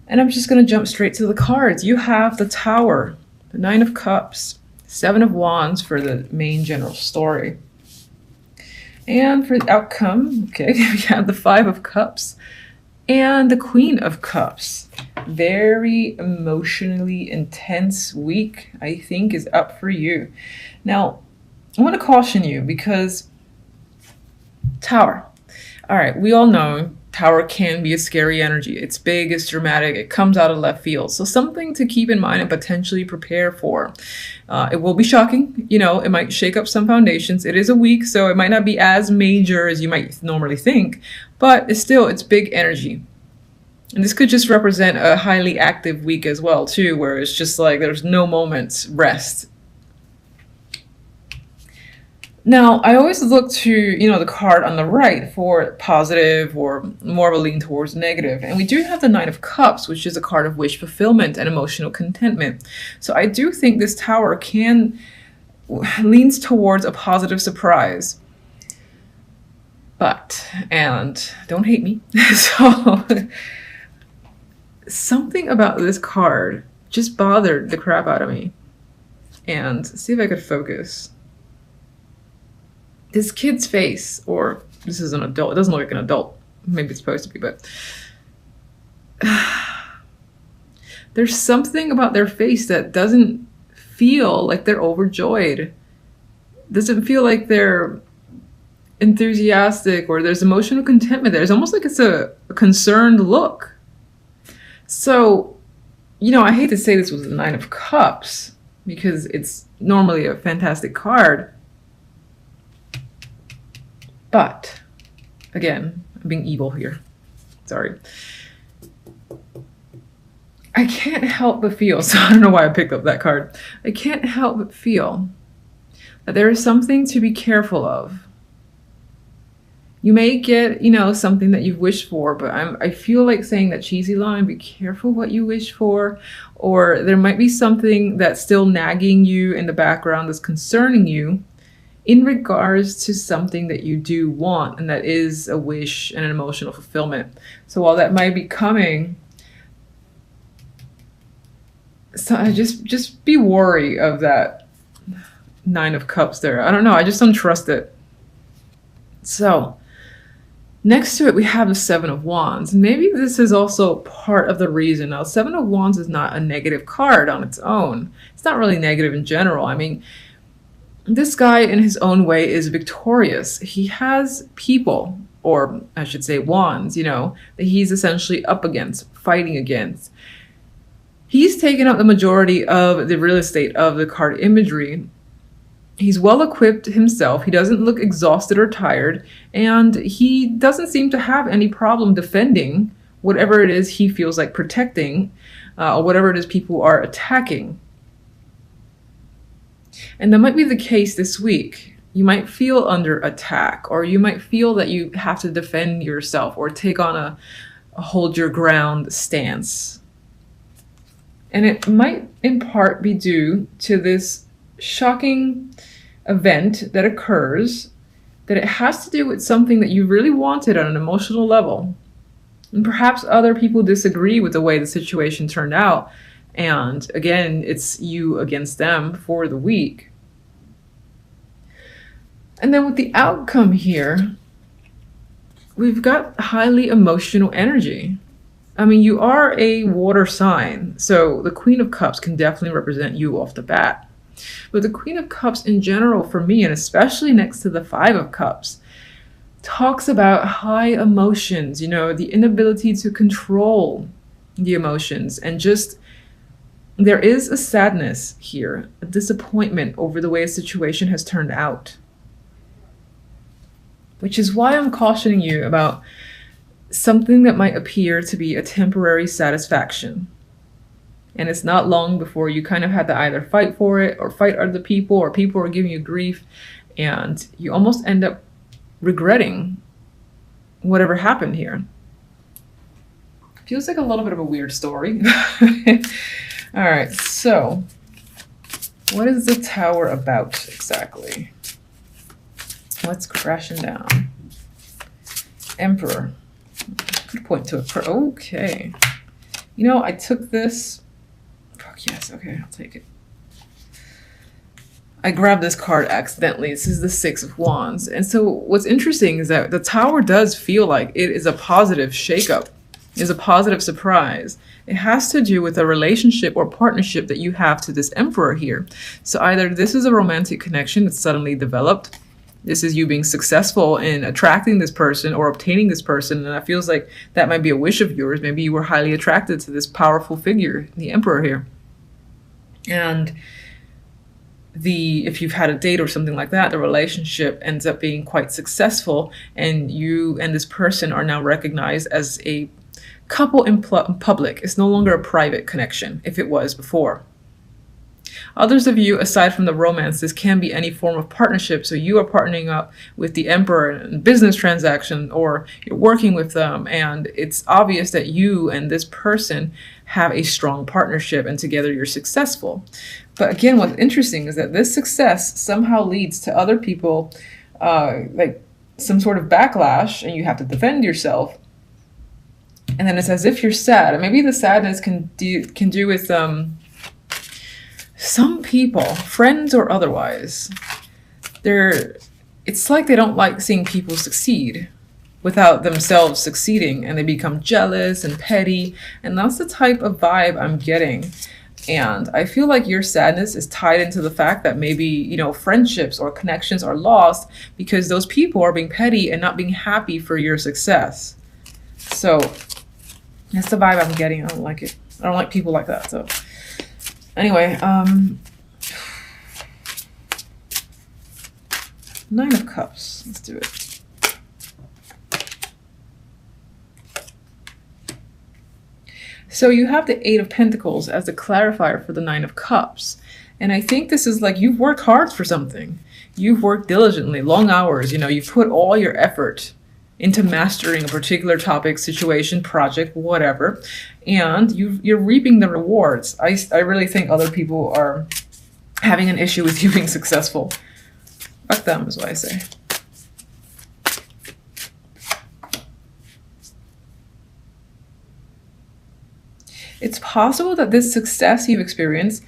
And I'm just going to jump straight to the cards. You have the Tower, the Nine of Cups, Seven of Wands for the main general story. And for the outcome, okay, we have the Five of Cups and the Queen of Cups. Very emotionally intense week, I think, is up for you. Now, I want to caution you because Tower. All right, we all know Tower can be a scary energy. It's big, it's dramatic, it comes out of left field. So something to keep in mind and potentially prepare for. It will be shocking. You know, it might shake up some foundations. It is a week, so it might not be as major as you might normally think, but it's big energy. And this could just represent a highly active week as well, too, where it's just like there's no moments rest. Now, I always look to, the card on the right for positive or more of a lean towards negative. And we do have the Nine of Cups, which is a card of wish fulfillment and emotional contentment. So I do think this Tower leans towards a positive surprise. But, and don't hate me, so something about this card just bothered the crap out of me. And see if I could focus. This kid's face, or this is an adult, it doesn't look like an adult, maybe it's supposed to be, but there's something about their face that doesn't feel like they're overjoyed. Doesn't feel like they're enthusiastic or there's emotional contentment there. It's almost like it's a concerned look. So, I hate to say this was the Nine of Cups because it's normally a fantastic card. But, again, I'm being evil here. Sorry. I can't help but feel, so I don't know why I picked up that card. I can't help but feel that there is something to be careful of. You may get, something that you've wished for, but I feel like saying that cheesy line, be careful what you wish for, or there might be something that's still nagging you in the background that's concerning you in regards to something that you do want, and that is a wish and an emotional fulfillment. So while that might be coming, so just be wary of that Nine of Cups there. I don't know, I just don't trust it. So next to it, we have the Seven of Wands. Maybe this is also part of the reason. Now, Seven of Wands is not a negative card on its own. It's not really negative in general. I mean, this guy in his own way is victorious. He has people, or I should say wands, that he's essentially up against, fighting against. He's taken up the majority of the real estate of the card imagery. He's well equipped himself. He doesn't look exhausted or tired, and he doesn't seem to have any problem defending whatever it is he feels like protecting, or whatever it is people are attacking. And that might be the case this week. You might feel under attack, or you might feel that you have to defend yourself or take on a hold your ground stance. And it might in part be due to this shocking event that occurs, that it has to do with something that you really wanted on an emotional level. And perhaps other people disagree with the way the situation turned out. And again, it's you against them for the week. And then with the outcome here, we've got highly emotional energy. I mean, you are a water sign, so the Queen of Cups can definitely represent you off the bat. But the Queen of Cups in general for me, and especially next to the Five of Cups, talks about high emotions, the inability to control the emotions, and just there is a sadness here, a disappointment over the way a situation has turned out. Which is why I'm cautioning you about something that might appear to be a temporary satisfaction. And it's not long before you kind of had to either fight for it or fight other people, or people are giving you grief, and you almost end up regretting whatever happened here. Feels like a little bit of a weird story. All right, so what is the Tower about exactly? What's crashing down? Emperor. Could point to a okay. You know, I took this. Fuck yes, okay, I'll take it. I grabbed this card accidentally. This is the Six of Wands. And so what's interesting is that the Tower does feel like it is a positive shakeup, is a positive surprise. It has to do with a relationship or partnership that you have to this Emperor here. So either this is a romantic connection that's suddenly developed. This is you being successful in attracting this person or obtaining this person. And it feels like that might be a wish of yours. Maybe you were highly attracted to this powerful figure, the Emperor here. And if you've had a date or something like that, the relationship ends up being quite successful, and you and this person are now recognized as a couple in public. It's no longer a private connection if it was before. Others of you, aside from the romance, this can be any form of partnership. So you are partnering up with the Emperor in a business transaction, or you're working with them, and it's obvious that you and this person have a strong partnership, and together you're successful. But again, what's interesting is that this success somehow leads to other people, like some sort of backlash, and you have to defend yourself. And then it's as if you're sad, and maybe the sadness can do with some people, friends or otherwise. It's like they don't like seeing people succeed without themselves succeeding, and they become jealous and petty, and that's the type of vibe I'm getting. And I feel like your sadness is tied into the fact that maybe, you know, friendships or connections are lost because those people are being petty and not being happy for your success. So that's the vibe I'm getting. I don't like it. I don't like people like that. So anyway, Nine of Cups. Let's do it. So you have the Eight of Pentacles as the clarifier for the Nine of Cups. And I think this is like you've worked hard for something. You've worked diligently, long hours. You know, you've put all your effort into mastering a particular topic, situation, project, whatever. And you're reaping the rewards. I really think other people are having an issue with you being successful. Fuck them is what I say. It's possible that this success you've experienced,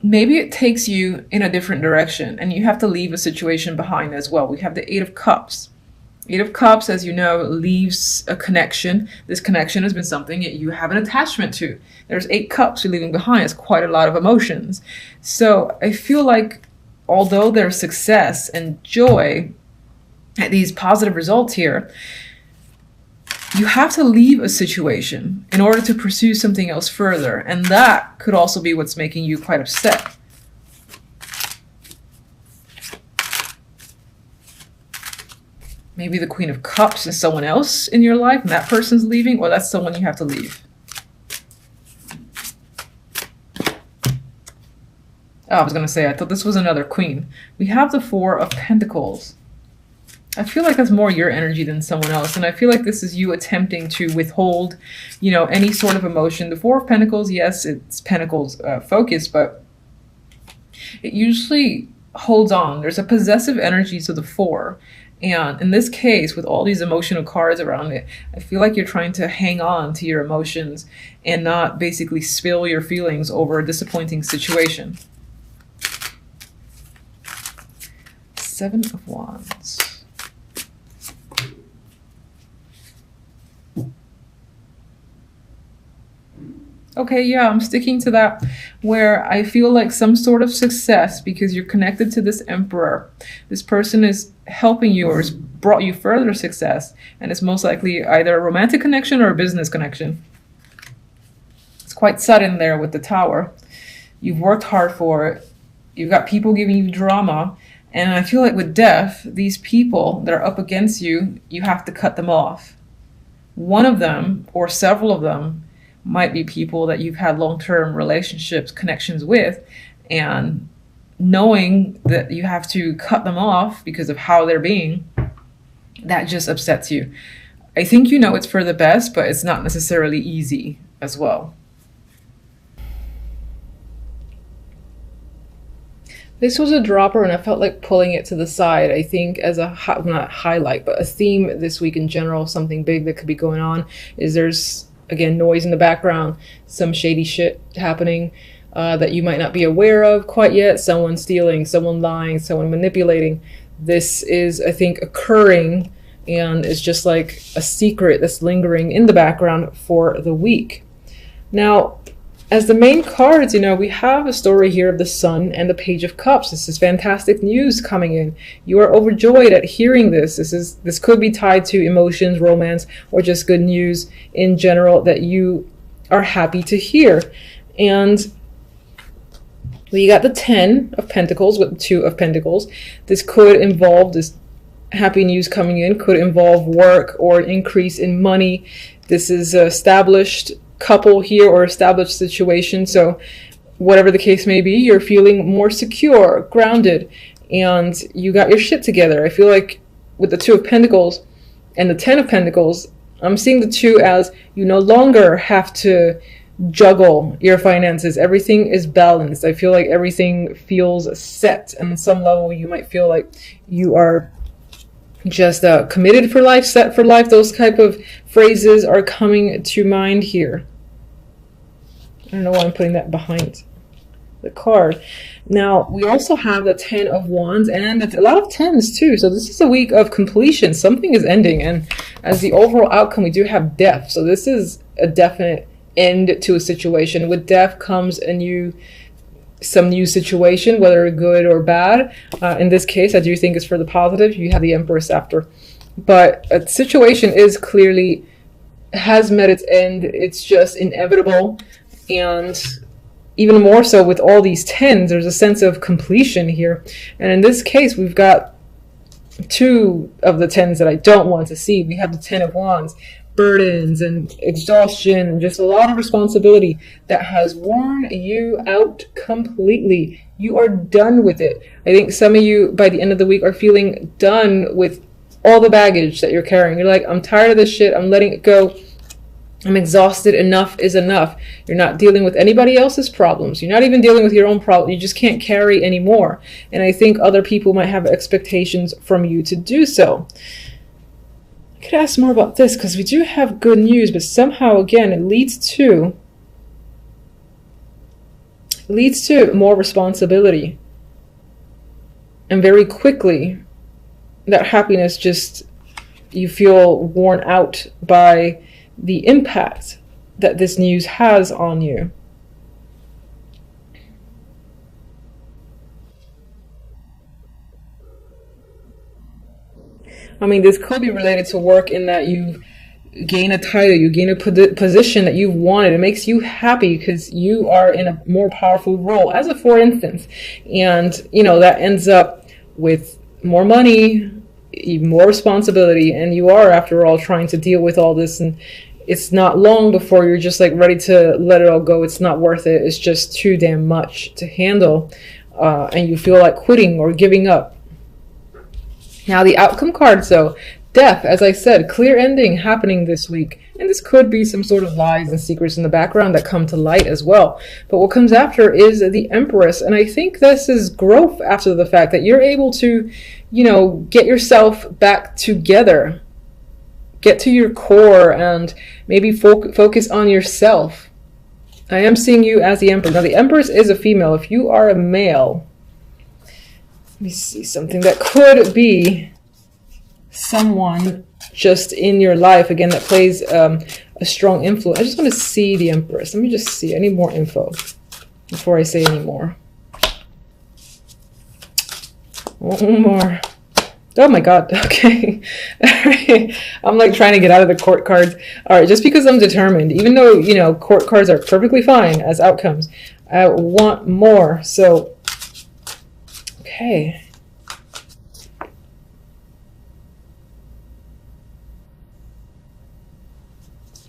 maybe it takes you in a different direction and you have to leave a situation behind as well. We have the Eight of Cups. Eight of Cups, as you know, leaves a connection. This connection has been something that you have an attachment to. There's 8 cups you're leaving behind. It's quite a lot of emotions. So I feel like although there's success and joy at these positive results here, you have to leave a situation in order to pursue something else further. And that could also be what's making you quite upset. Maybe the Queen of Cups is someone else in your life and that person's leaving, or that's someone you have to leave. Oh, I was going to say, I thought this was another queen. We have the Four of Pentacles. I feel like that's more your energy than someone else. And I feel like this is you attempting to withhold, you know, any sort of emotion. The Four of Pentacles, yes, it's Pentacles focused, but it usually holds on. There's a possessive energy to the Four. And in this case, with all these emotional cards around it, I feel like you're trying to hang on to your emotions and not basically spill your feelings over a disappointing situation. Seven of Wands. Okay, yeah, I'm sticking to that, where I feel like some sort of success because you're connected to this Emperor. This person is helping you or has brought you further success, and it's most likely either a romantic connection or a business connection. It's quite sudden there with the Tower. You've worked hard for it. You've got people giving you drama, and I feel like with death, these people that are up against you, you have to cut them off. One of them, or several of them, might be people that you've had long-term relationships, connections with, and knowing that you have to cut them off because of how they're being, that just upsets you. I think you know it's for the best, but it's not necessarily easy as well. This was a dropper and I felt like pulling it to the side. I think as a, not highlight, but a theme this week in general, something big that could be going on is there's again, noise in the background, some shady shit happening that you might not be aware of quite yet. Someone stealing, someone lying, someone manipulating. This is, I think, occurring, and it's just like a secret that's lingering in the background for the week. Now, as the main cards, we have a story here of the Sun and the Page of Cups. This is fantastic news coming in. You are overjoyed at hearing this. This could be tied to emotions, romance, or just good news in general that you are happy to hear. And we got the 10 of Pentacles with the 2 of Pentacles. This could involve, this happy news coming in could involve work or an increase in money. This is an established couple here or established situation. So whatever the case may be, you're feeling more secure, grounded, and you got your shit together. I feel like with the 2 of Pentacles and the 10 of Pentacles, I'm seeing the 2 as you no longer have to juggle your finances. Everything is balanced. I feel like everything feels set, and on some level you might feel like you are just committed for life, set for life. Those type of phrases are coming to mind here. I don't know why I'm putting that behind the card. Now, we also have the 10 of Wands and a lot of 10s too. So this is a week of completion. Something is ending. And as the overall outcome, we do have death. So this is a definite end to a situation. With death comes some new situation, whether good or bad. In this case, I do think it's for the positive. You have the Empress after. But a situation is clearly, has met its end. It's just inevitable. And even more so with all these 10s, there's a sense of completion here. And in this case, we've got 2 of the 10s that I don't want to see. We have the 10 of Wands. Burdens and exhaustion and just a lot of responsibility that has worn you out completely. You are done with it. I think some of you by the end of the week are feeling done with all the baggage that you're carrying. You're like, I'm tired of this shit. I'm letting it go. I'm exhausted. Enough is enough. You're not dealing with anybody else's problems. You're not even dealing with your own problem. You just can't carry anymore. And I think other people might have expectations from you to do so. I could ask more about this because we do have good news, but somehow again it leads to more responsibility, and very quickly that happiness just, you feel worn out by the impact that this news has on you. I mean, this could be related to work in that you gain a title, you gain a position that you've wanted. It makes you happy because you are in a more powerful role, as a for instance. And, that ends up with more money, more responsibility, and you are, after all, trying to deal with all this. And it's not long before you're just like ready to let it all go. It's not worth it. It's just too damn much to handle. And you feel like quitting or giving up. Now the outcome cards, though, death, as I said, clear ending happening this week. And this could be some sort of lies and secrets in the background that come to light as well. But what comes after is the Empress. And I think this is growth after the fact, that you're able to, get yourself back together. Get to your core and maybe focus on yourself. I am seeing you as the Empress. Now the Empress is a female. If you are a male, let me see something that could be someone just in your life, again, that plays a strong influence. I just want to see the Empress. Let me just see. I need more info before I say any more. One more. Oh my God. Okay. I'm like trying to get out of the court cards. All right. Just because I'm determined, even though, court cards are perfectly fine as outcomes, I want more. So, okay.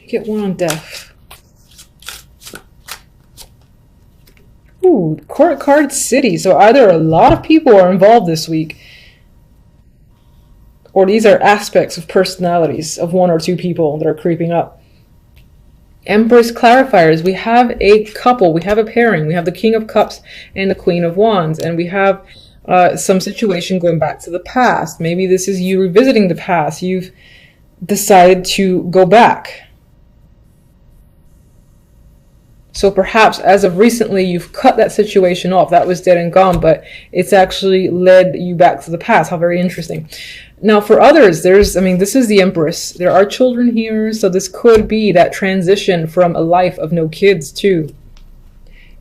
Get one on death. Ooh, court card city. So either a lot of people are involved this week, or these are aspects of personalities of 1 or 2 people that are creeping up. Empress clarifiers. We have a couple. We have a pairing. We have the King of Cups and the Queen of Wands. And we have some situation going back to the past. Maybe this is you revisiting the past. You've decided to go back. So perhaps as of recently, you've cut that situation off. That was dead and gone, but it's actually led you back to the past. How very interesting. Now for others, this is the Empress. There are children here, so this could be that transition from a life of no kids to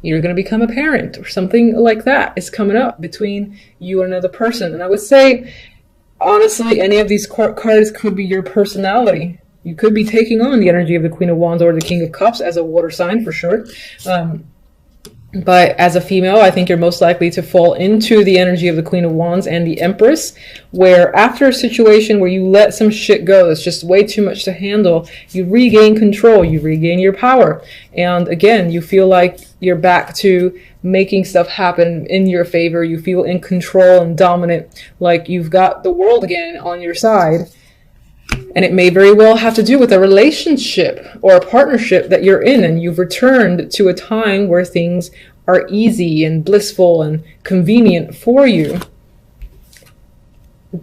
you're going to become a parent or something like that is coming up between you and another person. And I would say, honestly, any of these cards could be your personality. You could be taking on the energy of the Queen of Wands or the King of Cups as a water sign for sure. But as a female, I think you're most likely to fall into the energy of the Queen of Wands and the Empress, where after a situation where you let some shit go, that's just way too much to handle, you regain control, you regain your power. And again, you feel like you're back to making stuff happen in your favor. You feel in control and dominant, like you've got the world again on your side. And it may very well have to do with a relationship or a partnership that you're in, and you've returned to a time where things are easy and blissful and convenient for you.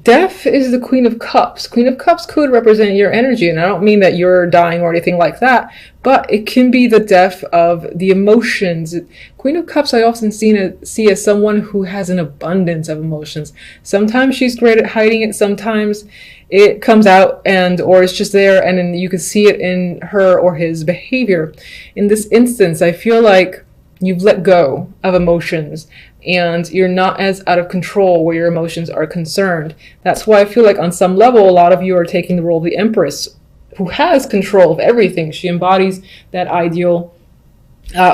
Death is the Queen of Cups. Queen of Cups could represent your energy, and I don't mean that you're dying or anything like that, but it can be the death of the emotions. Queen of Cups I often see as someone who has an abundance of emotions. Sometimes she's great at hiding it, sometimes it comes out or it's just there, and then you can see it in her or his behavior. In this instance, I feel like you've let go of emotions and you're not as out of control where your emotions are concerned. That's why I feel like on some level, a lot of you are taking the role of the Empress, who has control of everything. She embodies that ideal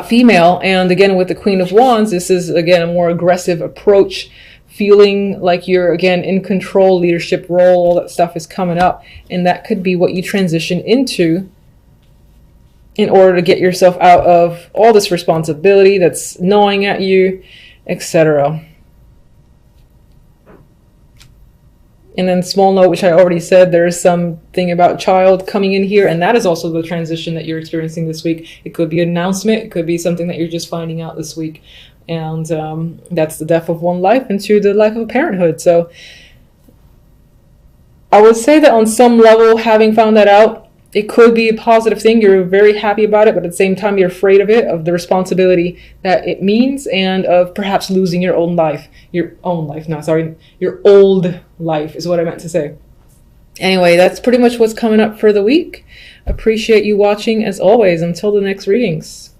female. And again, with the Queen of Wands, this is again a more aggressive approach, feeling like you're again in control, leadership role, all that stuff is coming up. And that could be what you transition into in order to get yourself out of all this responsibility that's gnawing at you, etc. And then small note, which I already said, there's something about child coming in here, and that is also the transition that you're experiencing this week. It could be an announcement, it could be something that you're just finding out this week. And that's the death of one life into the life of parenthood. So I would say that on some level, having found that out, it could be a positive thing. You're very happy about it, but at the same time, you're afraid of it, of the responsibility that it means, and of perhaps losing your old life is what I meant to say. Anyway, that's pretty much what's coming up for the week. Appreciate you watching as always. Until the next readings.